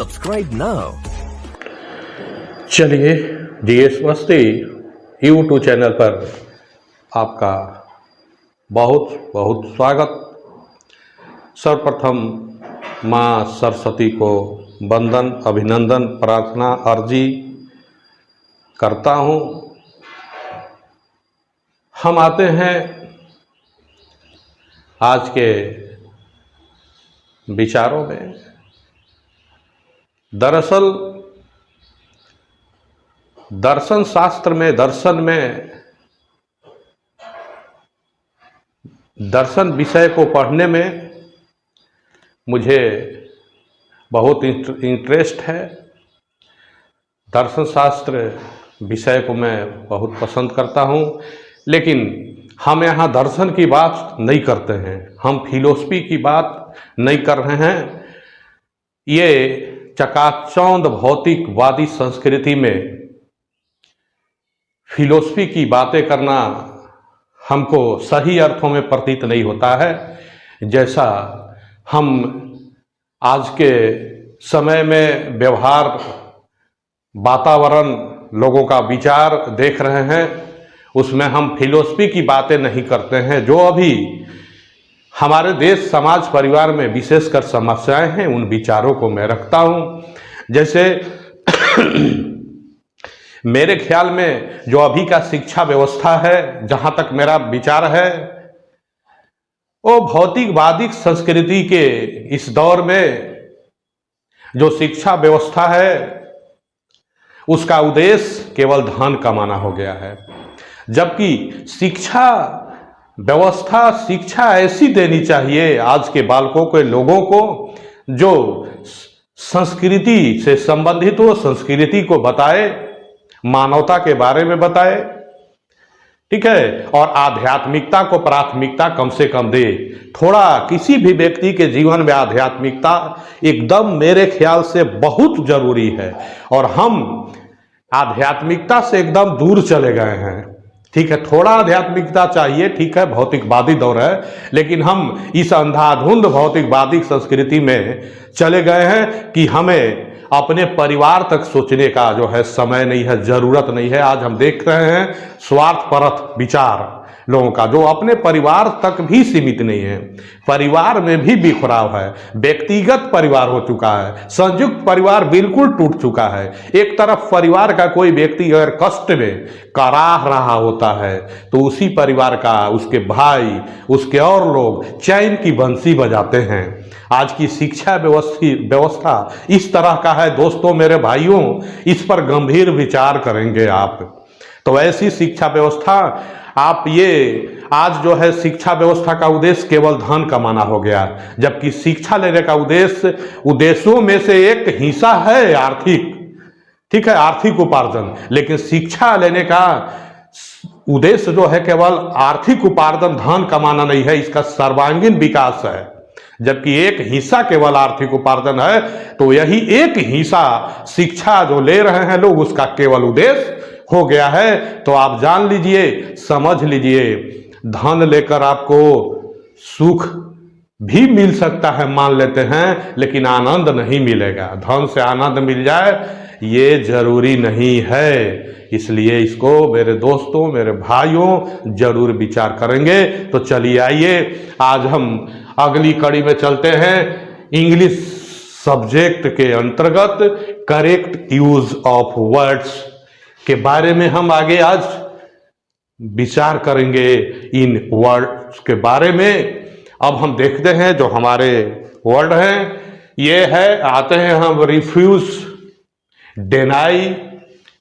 Subscribe now. चलिए GS मस्ती YouTube channel पर आपका बहुत बहुत स्वागत। सर्वप्रथम माँ सरस्वती को वंदन, अभिनंदन, प्रार्थना, अर्जी करता हूँ। हम आते हैं आज के विचारों में। दरअसल दर्शन शास्त्र में, दर्शन विषय को पढ़ने में मुझे बहुत इंटरेस्ट है। दर्शन शास्त्र विषय को मैं बहुत पसंद करता हूँ, लेकिन हम यहाँ दर्शन की बात नहीं करते हैं, हम फिलोसफी की बात नहीं कर रहे हैं। ये चकाचौंध भौतिकवादी संस्कृति में फिलोसफी की बातें करना हमको सही अर्थों में प्रतीत नहीं होता है। जैसा हम आज के समय में व्यवहार, वातावरण, लोगों का विचार देख रहे हैं, उसमें हम फिलोसफी की बातें नहीं करते हैं। जो अभी हमारे देश, समाज, परिवार में विशेषकर समस्याएं हैं, उन विचारों को मैं रखता हूं। जैसे मेरे ख्याल में जो अभी का शिक्षा व्यवस्था है, जहां तक मेरा विचार है, वो भौतिकवादी संस्कृति के इस दौर में जो शिक्षा व्यवस्था है, उसका उद्देश्य केवल धन कमाना हो गया है। जबकि शिक्षा व्यवस्था, शिक्षा ऐसी देनी चाहिए आज के बालकों के, लोगों को, जो संस्कृति से संबंधित हो, संस्कृति को बताए, मानवता के बारे में बताए, ठीक है, और आध्यात्मिकता को प्राथमिकता कम से कम दे। थोड़ा किसी भी व्यक्ति के जीवन में आध्यात्मिकता एकदम मेरे ख्याल से बहुत जरूरी है, और हम आध्यात्मिकता से एकदम दूर चले गए हैं। ठीक है, थोड़ा आध्यात्मिकता चाहिए, ठीक है, भौतिकवादी दौर है, लेकिन हम इस अंधाधुंध भौतिकवादी संस्कृति में चले गए हैं कि हमें अपने परिवार तक सोचने का जो है समय नहीं है, जरूरत नहीं है। आज हम देख रहे हैं स्वार्थपरक विचार लोगों का, जो अपने परिवार तक भी सीमित नहीं है, परिवार में भी बिखराव है, व्यक्तिगत परिवार हो चुका है, संयुक्त परिवार बिल्कुल टूट चुका है। एक तरफ परिवार का कोई व्यक्ति अगर कष्ट में कराह रहा होता है, तो उसी परिवार का उसके भाई, उसके और लोग चैन की बंसी बजाते हैं। आज की शिक्षा व्यवस्था इस तरह का है दोस्तों, मेरे भाइयों, इस पर गंभीर विचार करेंगे आप। तो ऐसी शिक्षा व्यवस्था, आप ये आज जो है शिक्षा व्यवस्था का उद्देश्य केवल धन कमाना हो गया, जबकि शिक्षा लेने का उद्देश्यों में से एक हिस्सा है आर्थिक, ठीक है, आर्थिक उपार्जन। लेकिन शिक्षा लेने का उद्देश्य जो है केवल आर्थिक उपार्जन, धन कमाना नहीं है, इसका सर्वांगीण विकास है। जबकि एक हिस्सा केवल आर्थिक उपार्जन है, तो यही एक हिस्सा शिक्षा जो ले रहे हैं लोग, उसका केवल उद्देश्य हो गया है। तो आप जान लीजिए, समझ लीजिए, धन लेकर आपको सुख भी मिल सकता है, मान लेते हैं, लेकिन आनंद नहीं मिलेगा। धन से आनंद मिल जाए ये जरूरी नहीं है। इसलिए इसको मेरे दोस्तों, मेरे भाइयों, जरूर विचार करेंगे। तो चलिए आइए, आज हम अगली कड़ी में चलते हैं। इंग्लिश सब्जेक्ट के अंतर्गत करेक्ट यूज ऑफ वर्ड्स के बारे में हम आगे आज विचार करेंगे, इन वर्ड्स के बारे में। अब हम देखते हैं जो हमारे वर्ड हैं, ये है, आते हैं हम refuse, deny,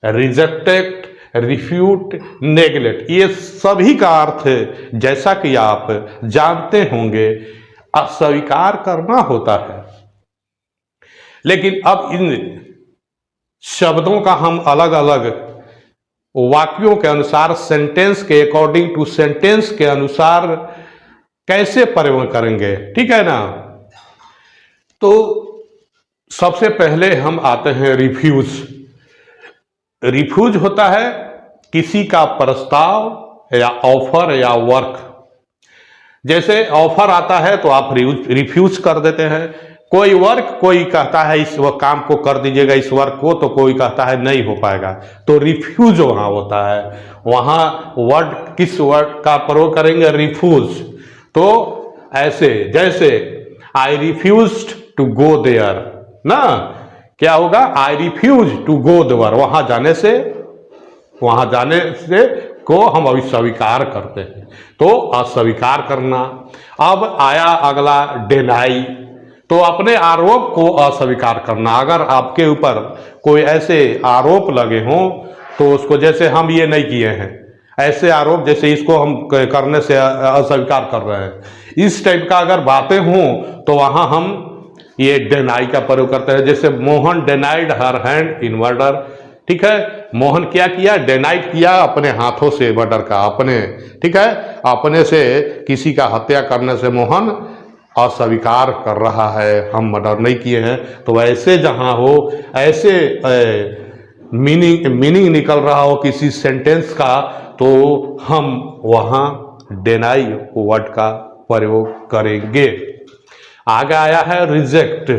rejected, refute, neglect. ये सभी का अर्थ जैसा कि आप जानते होंगे अस्वीकार करना होता है। लेकिन अब इन शब्दों का हम अलग अलग वाक्यों के अनुसार, सेंटेंस के अकॉर्डिंग टू सेंटेंस के अनुसार कैसे प्रयोग करेंगे, ठीक है ना। तो सबसे पहले हम आते हैं रिफ्यूज। रिफ्यूज होता है किसी का प्रस्ताव या ऑफर या वर्क। जैसे ऑफर आता है तो आप रिफ्यूज कर देते हैं, कोई वर्क, कोई कहता है इस वो काम को कर दीजिएगा इस वर्क को, तो कोई कहता है नहीं हो पाएगा, तो रिफ्यूज वहां होता है। वहां वर्ड, किस वर्ड का प्रयोग करेंगे? रिफ्यूज। तो ऐसे जैसे I refuse to go there ना, क्या होगा? I refuse to go there, वहां जाने से को हम अस्वीकार करते हैं, तो अस्वीकार करना। अब आया अगला डिनाई, तो अपने आरोप को अस्वीकार करना। अगर आपके ऊपर कोई ऐसे आरोप लगे हों तो उसको, जैसे हम ये नहीं किए हैं, ऐसे आरोप जैसे इसको हम करने से अस्वीकार कर रहे हैं, इस टाइप का अगर बातें हों तो वहां हम ये डिनाई का प्रयोग करते हैं। जैसे Mohan denied her hand in murder, ठीक है, मोहन क्या किया? डिनाइड किया अपने हाथों से मर्डर का, अपने, ठीक है, अपने से किसी का हत्या करने से मोहन अस्वीकार कर रहा है, हम मर्डर नहीं किए हैं। तो ऐसे जहां हो, ऐसे मीनिंग निकल रहा हो किसी सेंटेंस का, तो हम वहां डिनाई वर्ड का प्रयोग करेंगे। आगे आया है रिजेक्ट।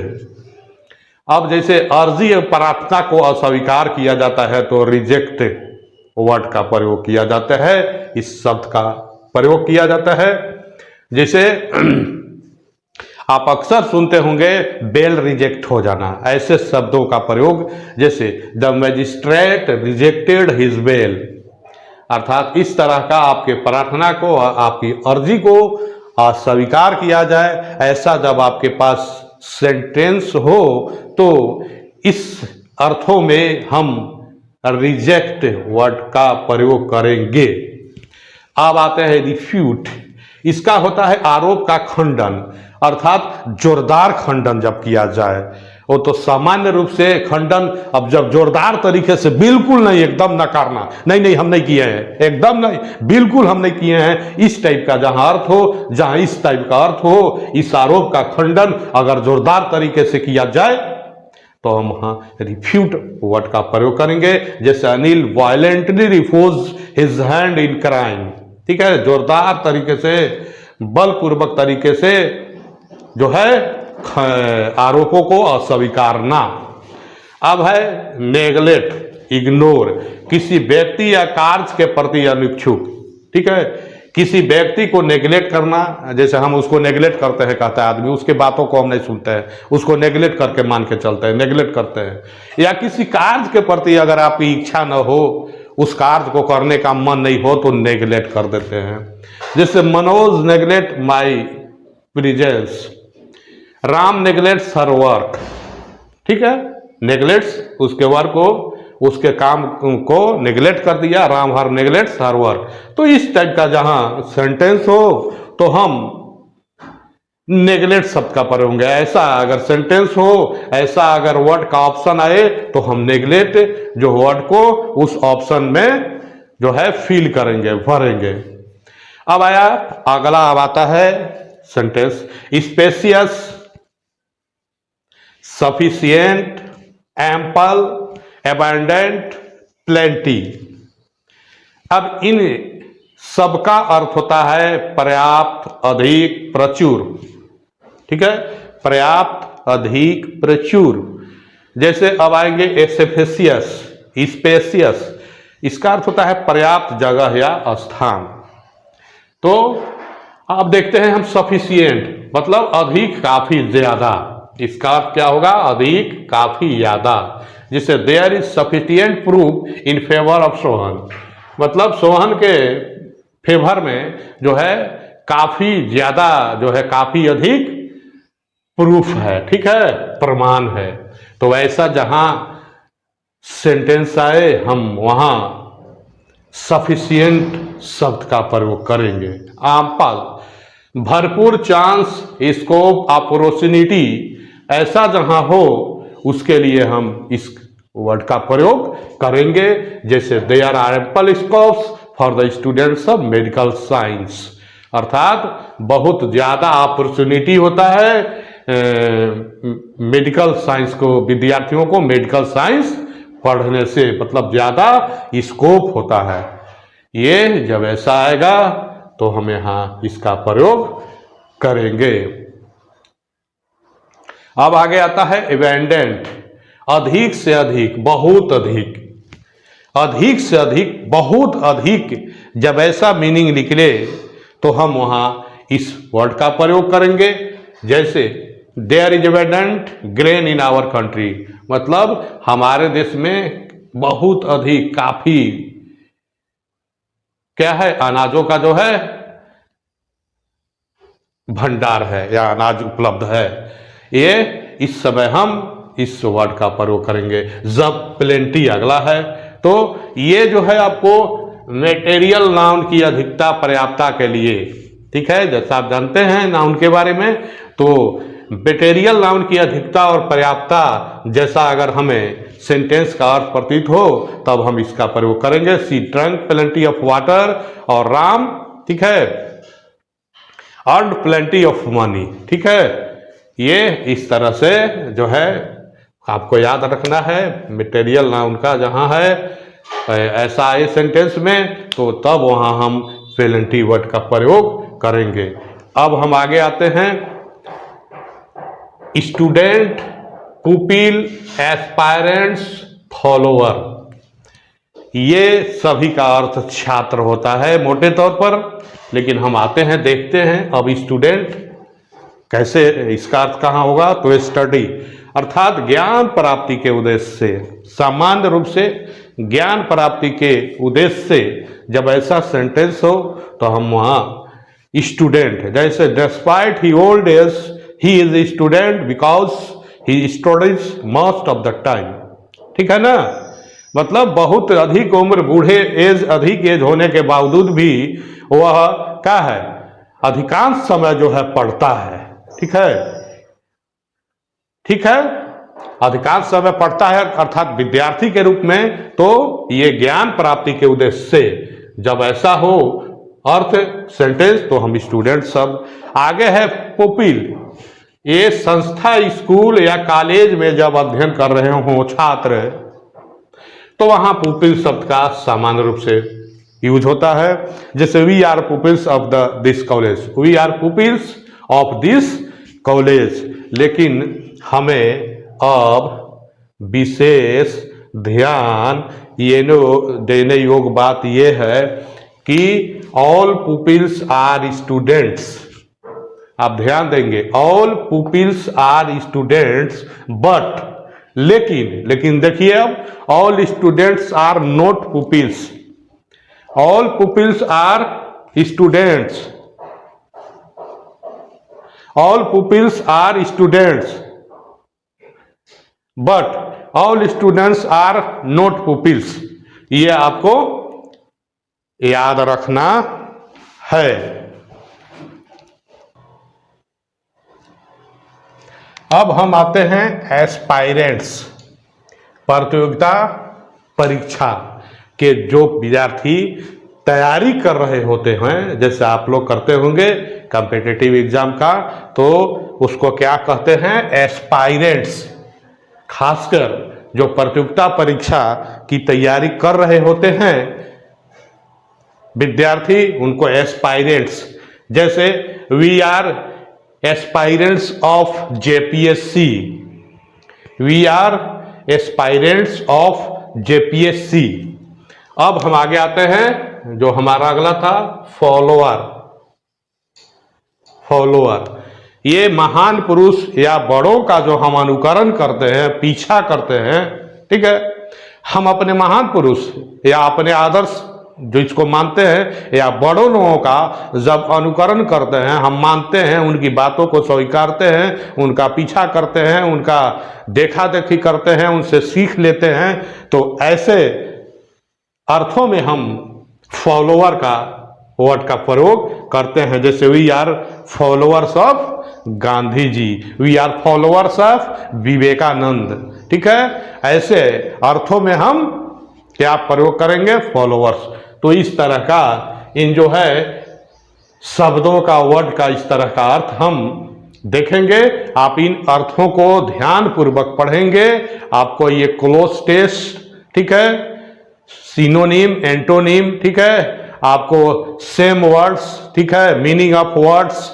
अब जैसे अर्जी प्रार्थना को अस्वीकार किया जाता है तो रिजेक्ट वर्ड का प्रयोग किया जाता है, इस शब्द का प्रयोग किया जाता है। जैसे आप अक्सर सुनते होंगे बेल रिजेक्ट हो जाना, ऐसे शब्दों का प्रयोग, जैसे the magistrate rejected his bail, अर्थात इस तरह का आपके प्रार्थना को, आपकी अर्जी को अस्वीकार किया जाए, ऐसा जब आपके पास सेंटेंस हो तो इस अर्थों में हम रिजेक्ट वर्ड का प्रयोग करेंगे। अब आते हैं रिफ्यूट। इसका होता है आरोप का खंडन, अर्थात जोरदार खंडन जब किया जाए। वो तो सामान्य रूप से खंडन, अब जब जोरदार तरीके से, बिल्कुल नहीं, एकदम नकारना, नहीं नहीं हम नहीं किए हैं, एकदम नहीं, बिल्कुल हम नहीं किए हैं, इस टाइप का जहां अर्थ हो, जहां इस टाइप का अर्थ हो, इस आरोप का खंडन अगर जोरदार तरीके से किया जाए तो हम वहां रिफ्यूट वर्ड का प्रयोग करेंगे। जैसे Anil violently refuse his hand in crime, ठीक है, जोरदार तरीके से, बलपूर्वक तरीके से जो है आरोपों को अस्वीकारना। अब है नेगलेक्ट, इग्नोर, किसी व्यक्ति या कार्य के प्रति अनिच्छुक, ठीक है, किसी व्यक्ति को नेगलेक्ट करना, जैसे हम उसको नेगलेक्ट करते हैं, कहता है आदमी, उसके बातों को हम नहीं सुनते हैं, उसको नेगलेक्ट करके मान के चलते हैं, नेगलेक्ट करते हैं। या किसी कार्य के प्रति अगर आपकी इच्छा न हो, उस कार्य को करने का मन नहीं हो, तो नेगलेक्ट कर देते हैं। जैसे Manoj neglect my presence, Ram neglects her work, ठीक है, नेगलेक्ट्स उसके वर्क को, उसके काम को नेगलेक्ट कर दिया, राम हर नेगलेक्ट्स हर वर्क। तो इस टाइप का जहां सेंटेंस हो तो हम नेगलेक्ट शब्द का प्रयोग होंगे। ऐसा अगर सेंटेंस हो, ऐसा अगर वर्ड का ऑप्शन आए तो हम नेगलेक्ट जो वर्ड को उस ऑप्शन में जो है फिल करेंगे, भरेंगे। अब आया अगला, अब आता है sentence spacious, sufficient, ample, abundant, plenty. अब इन सबका अर्थ होता है पर्याप्त, अधिक, प्रचुर, ठीक है, पर्याप्त, अधिक, प्रचुर। जैसे अब आएंगे एसेफेसियस, स्पेशियस, इसका अर्थ होता है पर्याप्त जगह या स्थान। तो आप देखते हैं हम सफिशिएंट मतलब अधिक, काफी, ज्यादा, इसका अर्थ क्या होगा? अधिक, काफी, ज्यादा। जिससे there is sufficient proof in favour of Sohan, मतलब सोहन के फेवर में जो है काफी ज्यादा, जो है काफी अधिक प्रूफ है, ठीक है, प्रमाण है। तो ऐसा जहां सेंटेंस आए हम वहां सफिशिएंट शब्द का प्रयोग करेंगे। आम्पल, भरपूर, चांस, स्कोप, अपॉर्चुनिटी, ऐसा जहां हो उसके लिए हम इस वर्ड का प्रयोग करेंगे। जैसे there are ample scopes for the students of medical science, अर्थात बहुत ज्यादा अपॉर्चुनिटी होता है मेडिकल साइंस को, विद्यार्थियों को मेडिकल साइंस पढ़ने से, मतलब ज्यादा स्कोप होता है। ये जब ऐसा आएगा तो हम यहां इसका प्रयोग करेंगे। अब आगे आता है एबेंडेंट, अधिक से अधिक, बहुत अधिक, अधिक से अधिक, बहुत अधिक। जब ऐसा मीनिंग निकले तो हम वहां इस वर्ड का प्रयोग करेंगे। जैसे there is abundant grain in our country, मतलब हमारे देश में बहुत अधिक, काफी क्या है, अनाजों का जो है भंडार है या अनाज उपलब्ध है। ये इस समय हम इस वर्ड का प्रयोग करेंगे। जब प्लेंटी अगला है, तो ये जो है आपको मेटेरियल नाउन की अधिकता पर्याप्तता के लिए, ठीक है, जैसा आप जानते हैं नाउन के बारे में, तो मेटेरियल नाउन की अधिकता और पर्याप्तता जैसा अगर हमें सेंटेंस का अर्थ प्रतीत हो तब हम इसका प्रयोग करेंगे। सी ड्रंक प्लेंटी ऑफ वाटर, और राम, ठीक है, अर्न प्लेंटी ऑफ मनी, ठीक है। ये इस तरह से जो है आपको याद रखना है। मटेरियल नाउन का जहां है ऐसा आए सेंटेंस में, तो तब वहां हम प्लेंटी वर्ड का प्रयोग करेंगे। अब हम आगे आते हैं। स्टूडेंट, पुपिल, एस्पायरेंट्स, फॉलोअर, ये सभी का अर्थ छात्र होता है मोटे तौर पर, लेकिन हम आते हैं देखते हैं अब स्टूडेंट कैसे, इसका अर्थ कहाँ होगा, तो स्टडी अर्थात ज्ञान प्राप्ति के उद्देश्य से, सामान्य रूप से ज्ञान प्राप्ति के उद्देश्य से जब ऐसा सेंटेंस हो तो हम वहाँ स्टूडेंट, जैसे despite he old age he is student because he studies most of the time, ठीक है ना। मतलब बहुत अधिक उम्र, बूढ़े एज, अधिक एज होने के बावजूद भी वह क्या है, अधिकांश समय जो है पढ़ता है, ठीक है, ठीक है, अधिकांश समय पढ़ता है अर्थात विद्यार्थी के रूप में। तो ये ज्ञान प्राप्ति के उद्देश्य से जब ऐसा हो अर्थ सेंटेंस तो हम स्टूडेंट सब। आगे है पुपिल, ये संस्था, स्कूल या कॉलेज में जब अध्ययन कर रहे हों छात्र, तो वहां पुपिल शब्द का सामान्य रूप से यूज होता है। जैसे we are pupils of this college, we are pupils of this college. लेकिन हमें अब विशेष ध्यान ये देने योग्य बात यह है कि ऑल पुपिल्स आर स्टूडेंट्स, आप ध्यान देंगे, all pupils are students but, लेकिन देखिए अब, all students are not pupils, all pupils are students, all pupils are students but all students are not pupils, ये आपको याद रखना है। अब हम आते हैं एस्पायरेंट्स, प्रतियोगिता परीक्षा के जो विद्यार्थी तैयारी कर रहे होते हैं, जैसे आप लोग करते होंगे कॉम्पिटिटिव एग्जाम का, तो उसको क्या कहते हैं, एस्पायरेंट्स। खासकर जो प्रतियोगिता परीक्षा की तैयारी कर रहे होते हैं विद्यार्थी, उनको एस्पायरेंट्स, जैसे we are aspirants of JPSC, we are aspirants of JPSC. अब हम आगे आते हैं, जो हमारा अगला था फॉलोअर, फॉलोअर, ये महान पुरुष या बड़ों का जो हम अनुकरण करते हैं, पीछा करते हैं, ठीक है। हम अपने महान पुरुष या अपने आदर्श जो इसको मानते हैं या बड़ों लोगों का जब अनुकरण करते हैं, हम मानते हैं, उनकी बातों को स्वीकारते हैं, उनका पीछा करते हैं, उनका देखा देखी करते हैं, उनसे सीख लेते हैं, तो ऐसे अर्थों में हम फॉलोअर का वर्ड का प्रयोग करते हैं। जैसे we are followers of Gandhi ji, we are followers of Vivekananda, ठीक है। ऐसे अर्थों में हम क्या प्रयोग करेंगे, फॉलोअर्स। तो इस तरह का इन जो है शब्दों का, वर्ड का इस तरह का अर्थ हम देखेंगे। आप इन अर्थों को ध्यान पूर्वक पढ़ेंगे, आपको ये क्लोज टेस्ट, ठीक है, सिनोनिम, एंटोनिम, ठीक है, आपको सेम वर्ड्स, ठीक है, मीनिंग ऑफ वर्ड्स,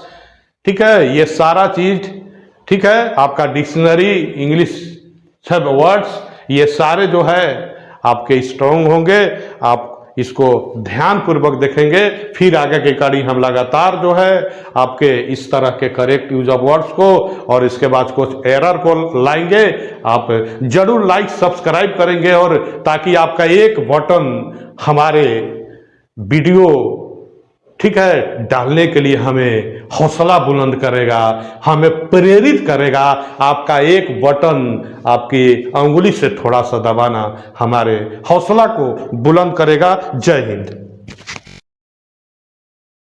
ठीक है, ये सारा चीज ठीक है, आपका डिक्शनरी, इंग्लिश सब वर्ड्स, ये सारे जो है आपके स्ट्रॉन्ग होंगे। आप इसको ध्यान पूर्वक देखेंगे, फिर आगे की कड़ी हम लगातार जो है आपके इस तरह के करेक्ट यूज ऑफ वर्ड्स को और इसके बाद कुछ एरर को लाएंगे। आप जरूर लाइक सब्सक्राइब करेंगे, और ताकि आपका एक बटन हमारे वीडियो, ठीक है, डालने के लिए हमें हौसला बुलंद करेगा, हमें प्रेरित करेगा। आपका एक बटन, आपकी अंगुली से थोड़ा सा दबाना हमारे हौसला को बुलंद करेगा। जय हिंद।